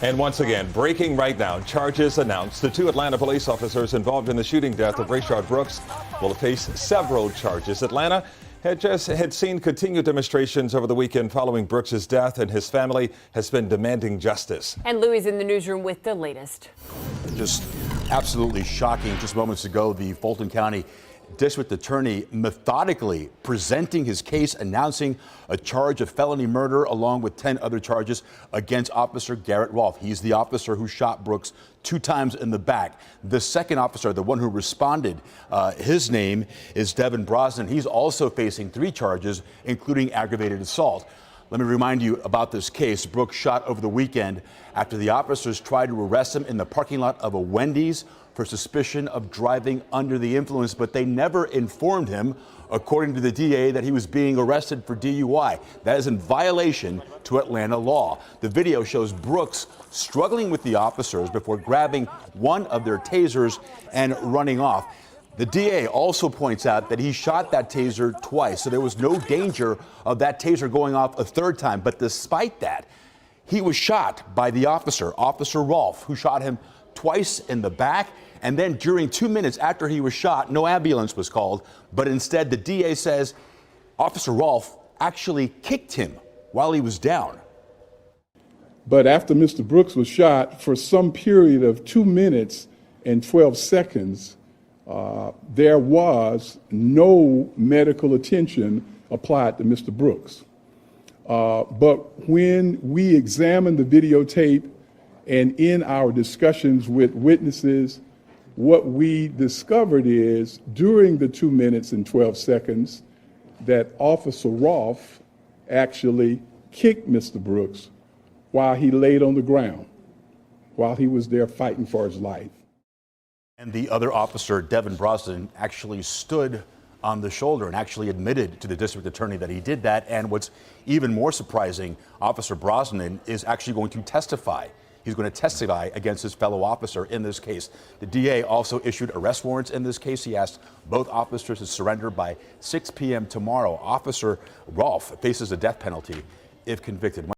And once again, breaking right now, charges announced. The two Atlanta police officers involved in the shooting death of Rayshard Brooks will face several charges. Atlanta had seen continued demonstrations over the weekend following Brooks' death, and his family has been demanding justice. And Louis in the newsroom with the latest. Just absolutely shocking. Just moments ago, the Fulton County District Attorney methodically presenting his case, announcing a charge of felony murder along with 10 other charges against Officer Garrett Rolfe. He's the officer who shot Brooks 2 times in the back. The second officer, the one who responded, his name is Devin Brosnan. He's also facing 3 charges, including aggravated assault. Let me remind you about this case. Brooks shot over the weekend after the officers tried to arrest him in the parking lot of a Wendy's for suspicion of driving under the influence, but they never informed him, according to the DA, that he was being arrested for DUI. That is in violation to Atlanta law. The video shows Brooks struggling with the officers before grabbing one of their tasers and running off. The DA also points out that he shot that taser twice, so there was no danger of that taser going off a 3rd time. But despite that, he was shot by the officer, Officer Rolfe, who shot him twice in the back. And then during 2 minutes after he was shot, no ambulance was called. But instead, the DA says Officer Rolfe actually kicked him while he was down. But after Mr. Brooks was shot, for some period of 2 minutes and 12 seconds, there was no medical attention applied to Mr. Brooks. But when we examined the videotape and in our discussions with witnesses, what we discovered is during the 2 minutes and 12 seconds that Officer Rolfe actually kicked Mr. Brooks while he laid on the ground, while he was there fighting for his life. And the other officer, Devin Brosnan, actually stood on the shoulder and actually admitted to the district attorney that he did that. And what's even more surprising, Officer Brosnan is actually going to testify. He's going to testify against his fellow officer in this case. The DA also issued arrest warrants in this case. He asked both officers to surrender by 6 p.m. tomorrow. Officer Rolfe faces a death penalty if convicted.